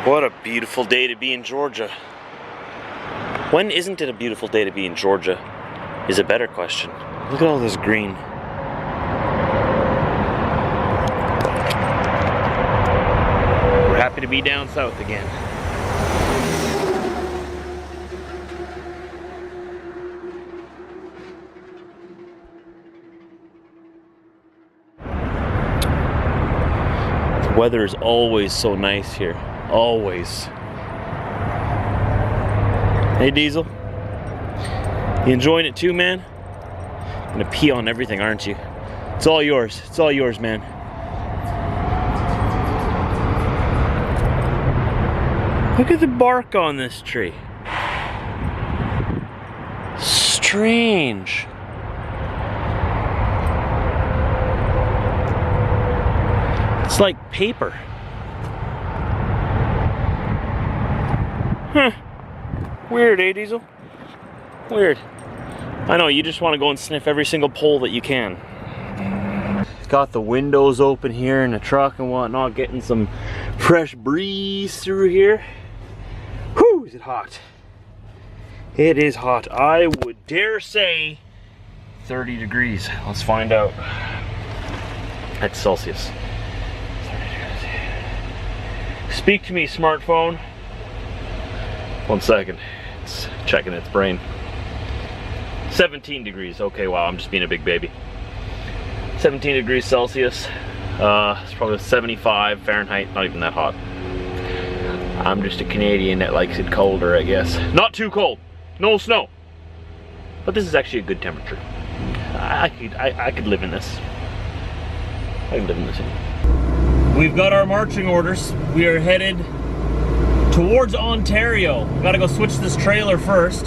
What a beautiful day to be in Georgia. When isn't it a beautiful day to be in Georgia is a better question. Look at all this green. We're happy to be down south again. The weather is always so nice here. Always. Hey Diesel, you enjoying it too, man? Gonna pee on everything, aren't you? It's all yours. It's all yours, man. Look at the bark on this tree. Strange. It's like paper. Huh. Weird, eh, Diesel? Weird. I know, you just want to go and sniff every single pole that you can. Got the windows open here in the truck and whatnot, getting some fresh breeze through here. Whew, is it hot? It is hot. I would dare say 30 degrees. Let's find out. That's Celsius. 30 degrees. Speak to me, smartphone. 1 second. It's checking its brain. 17 degrees. Okay, wow, I'm just being a big baby. 17 degrees Celsius. It's probably 75 Fahrenheit. Not even that hot. I'm just a Canadian that likes it colder, I guess. Not too cold. No snow. But this is actually a good temperature. I could live in this. I could live in this. We've got our marching orders. We are headed towards Ontario. We gotta go switch this trailer first.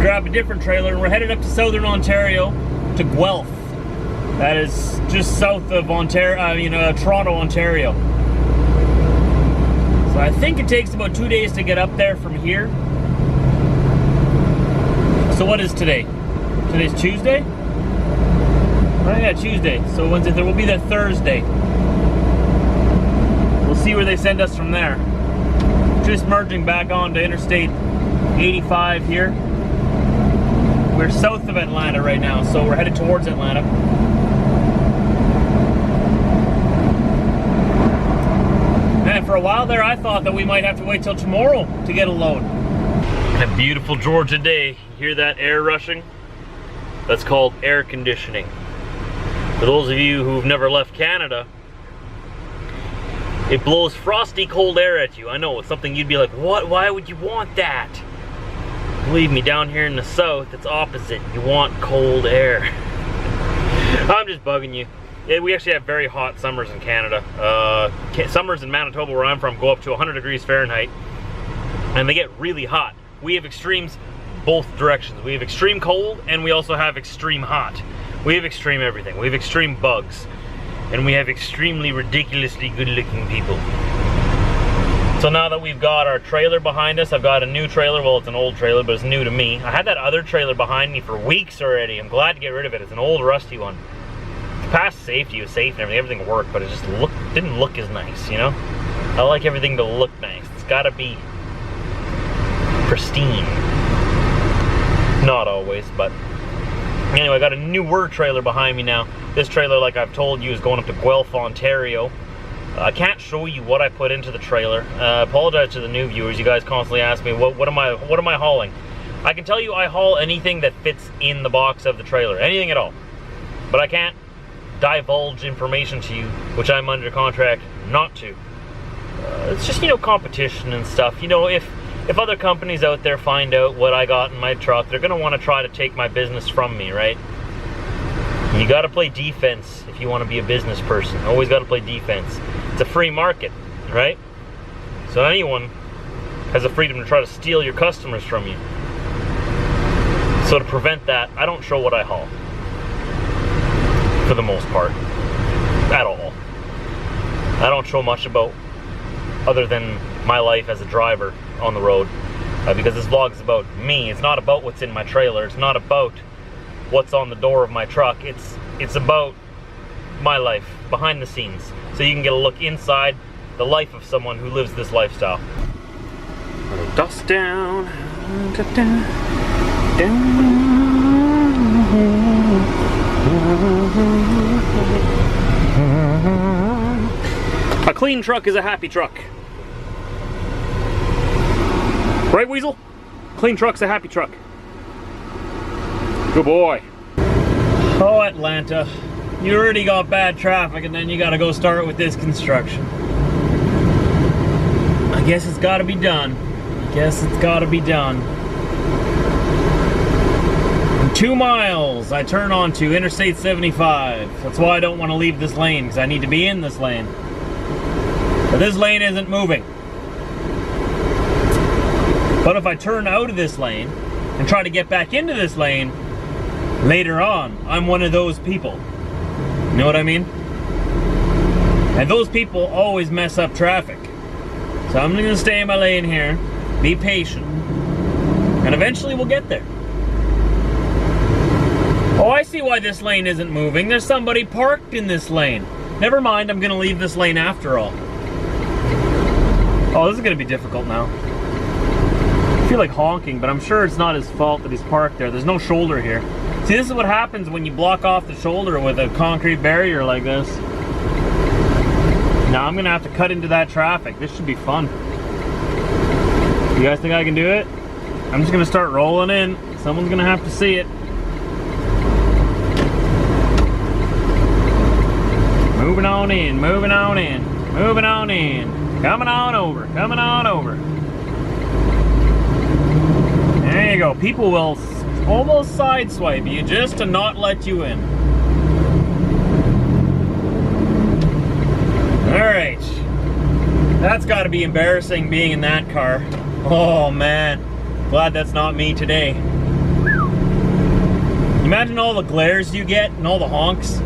Grab a different trailer, and we're headed up to southern Ontario to Guelph. That is just south of Ontario, Toronto, Ontario. So I think it takes about 2 days to get up there from here. So what is today? Today's Tuesday? Oh yeah, Tuesday. So Wednesday, there will be there Thursday. We'll see where they send us from there. Just merging back onto Interstate 85 here. We're south of Atlanta right now, so we're headed towards Atlanta. And for a while there, I thought that we might have to wait till tomorrow to get a load. A beautiful Georgia day. You hear that air rushing? That's called air conditioning. For those of you who've never left Canada, it blows frosty cold air at you. I know, it's something you'd be like, what? Why would you want that? Believe me, down here in the south, it's opposite. You want cold air. I'm just bugging you. Yeah, we actually have very hot summers in Canada. Summers in Manitoba, where I'm from, go up to 100 degrees Fahrenheit. And they get really hot. We have extremes both directions. We have extreme cold, and we also have extreme hot. We have extreme everything. We have extreme bugs. And we have extremely ridiculously good-looking people. So now that we've got our trailer behind us, I've got a new trailer. Well, it's an old trailer, but it's new to me. I had that other trailer behind me for weeks already. I'm glad to get rid of it. It's an old, rusty one. It's past safety. It was safe and everything. Everything worked, but it just didn't look as nice, you know? I like everything to look nice. It's gotta be pristine. Not always, but anyway, I got a newer trailer behind me now. This trailer, like I've told you, is going up to Guelph, Ontario. I can't show you what I put into the trailer. Apologize to the new viewers. You guys constantly ask me, what am I hauling? I can tell you I haul anything that fits in the box of the trailer, anything at all. But I can't divulge information to you, which I'm under contract not to. It's just, competition and stuff. If other companies out there find out what I got in my truck, they're gonna want to try to take my business from me, right? You gotta play defense if you want to be a business person. Always gotta play defense. It's a free market, right? So anyone has the freedom to try to steal your customers from you. So to prevent that, I don't show what I haul. For the most part. At all. I don't show much about other than my life as a driver on the road. Because this vlog is about me. It's not about what's in my trailer. It's not about what's on the door of my truck. It's about my life, behind the scenes. So you can get a look inside the life of someone who lives this lifestyle. Dust down, down. A clean truck is a happy truck. Right, Weasel? Clean truck's a happy truck. Good boy. Oh, Atlanta. You already got bad traffic and then you gotta go start with this construction. I guess it's gotta be done. I guess it's gotta be done. In 2 miles, I turn onto Interstate 75. That's why I don't want to leave this lane, because I need to be in this lane. But this lane isn't moving. But if I turn out of this lane and try to get back into this lane later on, I'm one of those people. You know what I mean? And those people always mess up traffic. So I'm gonna stay in my lane here, be patient, and eventually we'll get there. Oh, I see why this lane isn't moving. There's somebody parked in this lane. Never mind, I'm gonna leave this lane after all. Oh, this is gonna be difficult now. I feel like honking, but I'm sure it's not his fault that he's parked there. There's no shoulder here. See, this is what happens when you block off the shoulder with a concrete barrier like this. Now I'm gonna have to cut into that traffic. This should be fun. You guys think I can do it? I'm just gonna start rolling in. Someone's gonna have to see it. Moving on in, moving on in, moving on in. Coming on over, coming on over. There you go. People will almost sideswipe you just to not let you in. Alright. That's got to be embarrassing being in that car. Oh man. Glad that's not me today. Imagine all the glares you get and all the honks.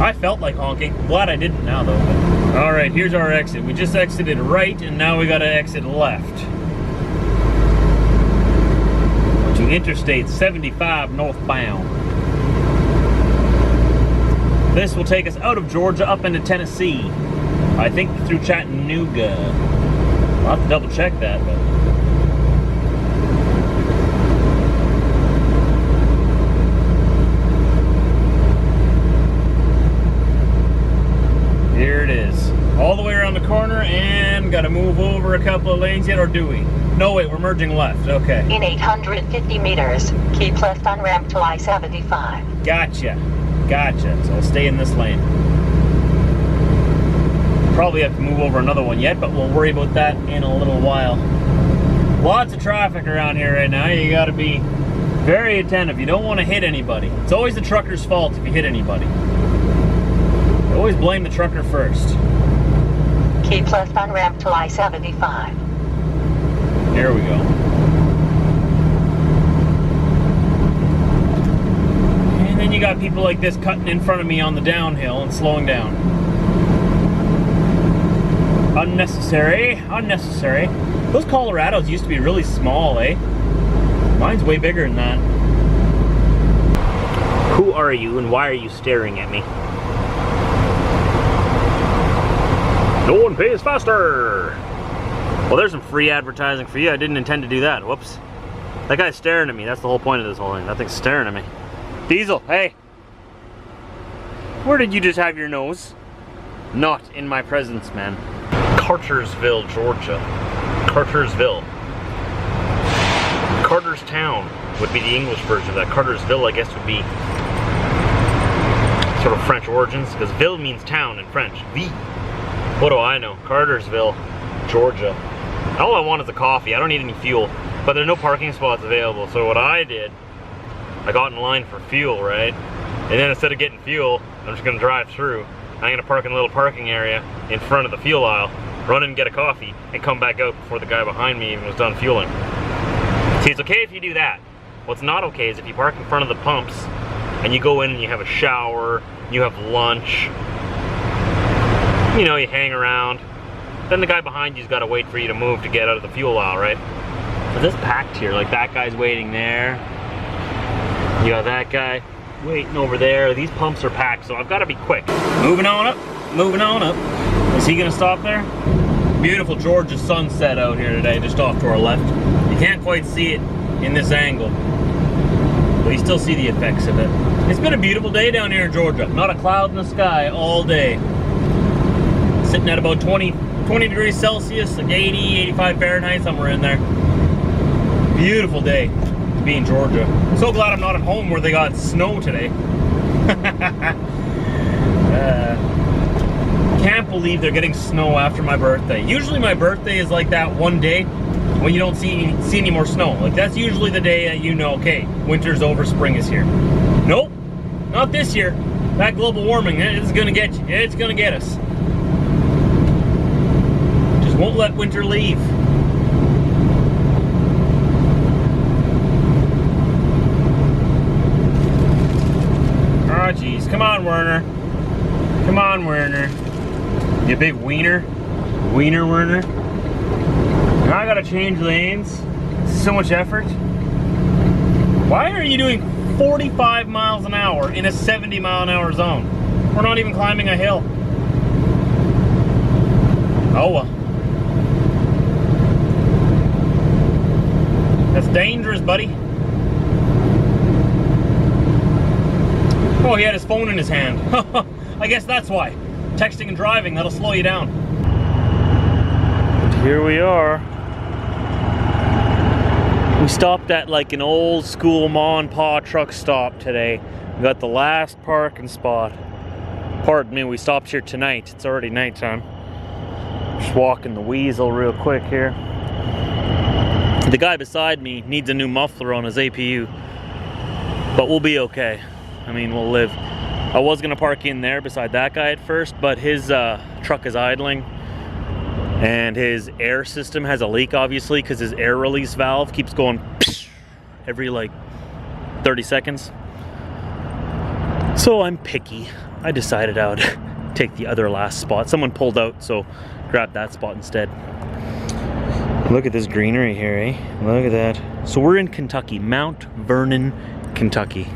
I felt like honking. Glad I didn't now though. Alright, here's our exit. We just exited right and now we gotta exit left. To Interstate 75 northbound. This will take us out of Georgia up into Tennessee. I think through Chattanooga. I'll have to double check that, but. Here it is. All the way around the corner and gotta move over a couple of lanes yet, or do we? No, wait, we're merging left, okay. In 850 meters, keep left on ramp to I-75. Gotcha, gotcha. So I'll stay in this lane. Probably have to move over another one yet, but we'll worry about that in a little while. Lots of traffic around here right now. You gotta be very attentive. You don't want to hit anybody. It's always the trucker's fault if you hit anybody. You always blame the trucker first. Keep left on ramp to I-75. There we go. And then you got people like this cutting in front of me on the downhill and slowing down. Unnecessary, unnecessary. Those Colorados used to be really small, eh? Mine's way bigger than that. Who are you and why are you staring at me? No one pays faster! Well, there's some free advertising for you. I didn't intend to do that. Whoops. That guy's staring at me. That's the whole point of this whole thing. That thing's staring at me. Diesel, hey! Where did you just have your nose? Not in my presence, man. Cartersville, Georgia. Cartersville. Carterstown would be the English version of that. Cartersville, I guess, would be sort of French origins, because ville means town in French. Ville. What do I know? Cartersville, Georgia. All I want is a coffee. I don't need any fuel. But there are no parking spots available. So what I did, I got in line for fuel, right? And then instead of getting fuel, I'm just gonna drive through. I'm gonna park in a little parking area in front of the fuel aisle, run in and get a coffee, and come back out before the guy behind me even was done fueling. See, it's okay if you do that. What's not okay is if you park in front of the pumps and you go in and you have a shower, you have lunch, you know, you hang around, then the guy behind you's got to wait for you to move to get out of the fuel aisle, right? So this packed here, like that guy's waiting there. You got that guy waiting over there. These pumps are packed, so I've got to be quick. Moving on up, moving on up. Is he gonna stop there? Beautiful Georgia sunset out here today, just off to our left. You can't quite see it in this angle, but you still see the effects of it. It's been a beautiful day down here in Georgia. Not a cloud in the sky all day. Sitting at about 20 degrees Celsius, like 80, 85 Fahrenheit, somewhere in there. Beautiful day to be in Georgia. So glad I'm not at home where they got snow today. Can't believe they're getting snow after my birthday. Usually my birthday is like that one day when you don't see any more snow. Like that's usually the day that you know, okay, winter's over, spring is here. Nope, not this year. That global warming, it's gonna get you. It's gonna get us. Just won't let winter leave. Oh geez, come on Werner. Come on Werner. You big wiener. Wiener Werner. Now I gotta change lanes. So much effort. Why are you doing 45 miles an hour in a 70 mile an hour zone? We're not even climbing a hill. Oh well. That's dangerous, buddy. Oh, he had his phone in his hand. I guess that's why. Texting and driving, that'll slow you down. But here we are. We stopped at like an old school ma and pa truck stop today. We got the last parking spot. Pardon me, we stopped here tonight. It's already nighttime. Just walking the weasel real quick here. The guy beside me needs a new muffler on his APU, but we'll be okay. I mean, we'll live. I was gonna park in there beside that guy at first, but his truck is idling and his air system has a leak, obviously, because his air release valve keeps going every like 30 seconds. So I'm picky. I decided I would take the other last spot. Someone pulled out, so grab that spot instead. Look at this greenery here, eh? Look at that. So we're in Kentucky, Mount Vernon, Kentucky.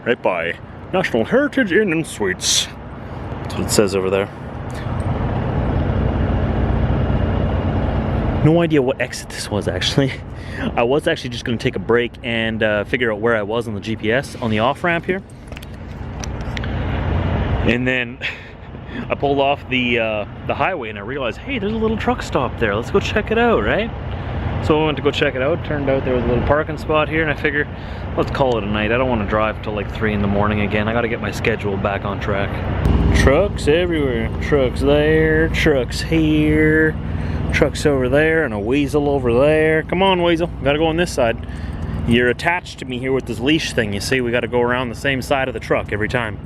Right by National Heritage Inn and Suites. That's what it says over there. No idea what exit this was actually. I was actually just going to take a break and figure out where I was on the GPS on the off-ramp here. And then I pulled off the highway and I realized, hey, there's a little truck stop there. Let's go check it out, right? So I went to go check it out. Turned out there was a little parking spot here, and I figured, let's call it a night. I don't want to drive till like 3 in the morning again. I got to get my schedule back on track. Trucks everywhere. Trucks there, trucks here, trucks over there, and a weasel over there. Come on, weasel. Got to go on this side. You're attached to me here with this leash thing. You see, we got to go around the same side of the truck every time.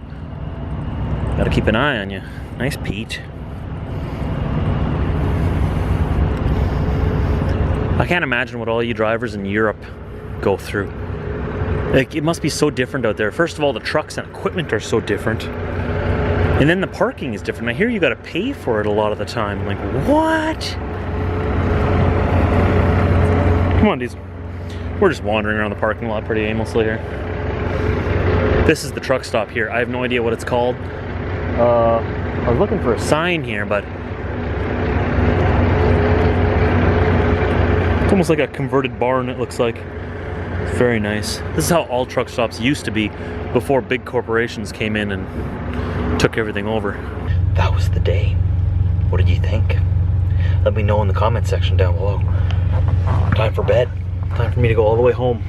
Got to keep an eye on you. Nice Pete. I can't imagine what all you drivers in Europe go through. Like, it must be so different out there. First of all, the trucks and equipment are so different. And then the parking is different. I hear you gotta pay for it a lot of the time. Like, what? Come on, Diesel. We're just wandering around the parking lot pretty aimlessly here. This is the truck stop here. I have no idea what it's called. I was looking for a sign here, but it's almost like a converted barn, it looks like. It's very nice. This is how all truck stops used to be before big corporations came in and took everything over. That was the day. What did you think? Let me know in the comment section down below. Time for bed. Time for me to go all the way home.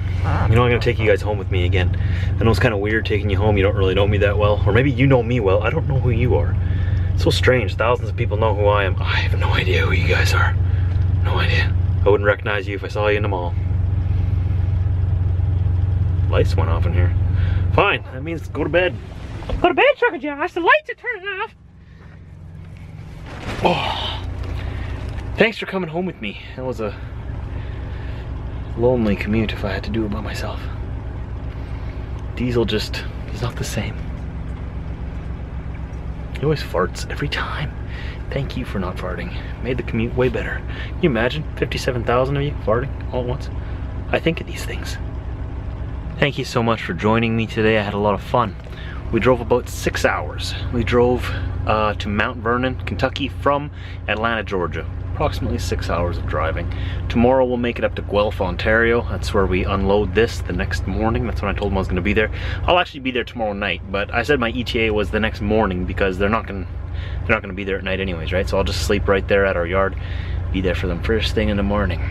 You know, I'm gonna take you guys home with me again. I know it's kind of weird taking you home. You don't really know me that well. Or maybe you know me well. I don't know who you are. It's so strange. Thousands of people know who I am. I have no idea who you guys are. No idea. I wouldn't recognize you if I saw you in the mall. Lights went off in here. Fine, that means go to bed. Go to bed, Trucker Josh. The lights are turning off. Oh. Thanks for coming home with me. That was a lonely commute if I had to do it by myself. Diesel just, he's not the same. He always farts every time. Thank you for not farting. Made the commute way better. Can you imagine 57,000 of you farting all at once? I think of these things. Thank you so much for joining me today. I had a lot of fun. We drove about 6 hours. We drove to Mount Vernon, Kentucky from Atlanta, Georgia. Approximately 6 hours of driving. Tomorrow we'll make it up to Guelph, Ontario. That's where we unload this the next morning. That's when I told them I was going to be there. I'll actually be there tomorrow night, but I said my ETA was the next morning because they're not going to be there at night anyways, right? So I'll just sleep right there at our yard, be there for them first thing in the morning.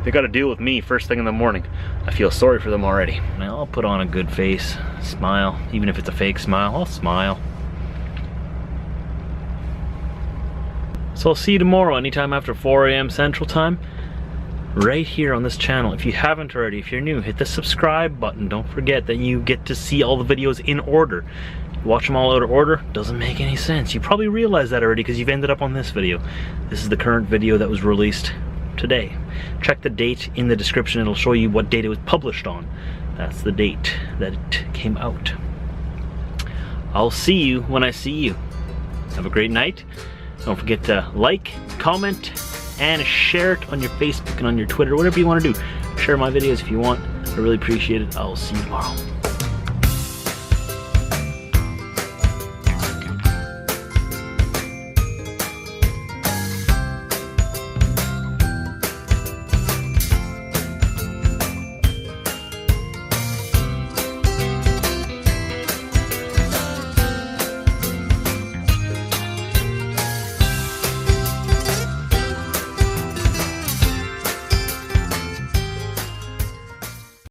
They got to deal with me first thing in the morning. I feel sorry for them already. Now I'll put on a good face, smile, even if it's a fake smile, I'll smile. So I'll see you tomorrow anytime after 4 a.m. Central Time, right here on this channel. If you haven't already, if you're new, hit the subscribe button. Don't forget that you get to see all the videos in order. Watch them all out of order, doesn't make any sense. You probably realize that already because you've ended up on this video. This is the current video that was released today. Check the date in the description, it'll show you what date it was published on. That's the date that it came out. I'll see you when I see you. Have a great night. Don't forget to like, comment, and share it on your Facebook and on your Twitter, whatever you want to do. Share my videos if you want. I really appreciate it. I'll see you tomorrow.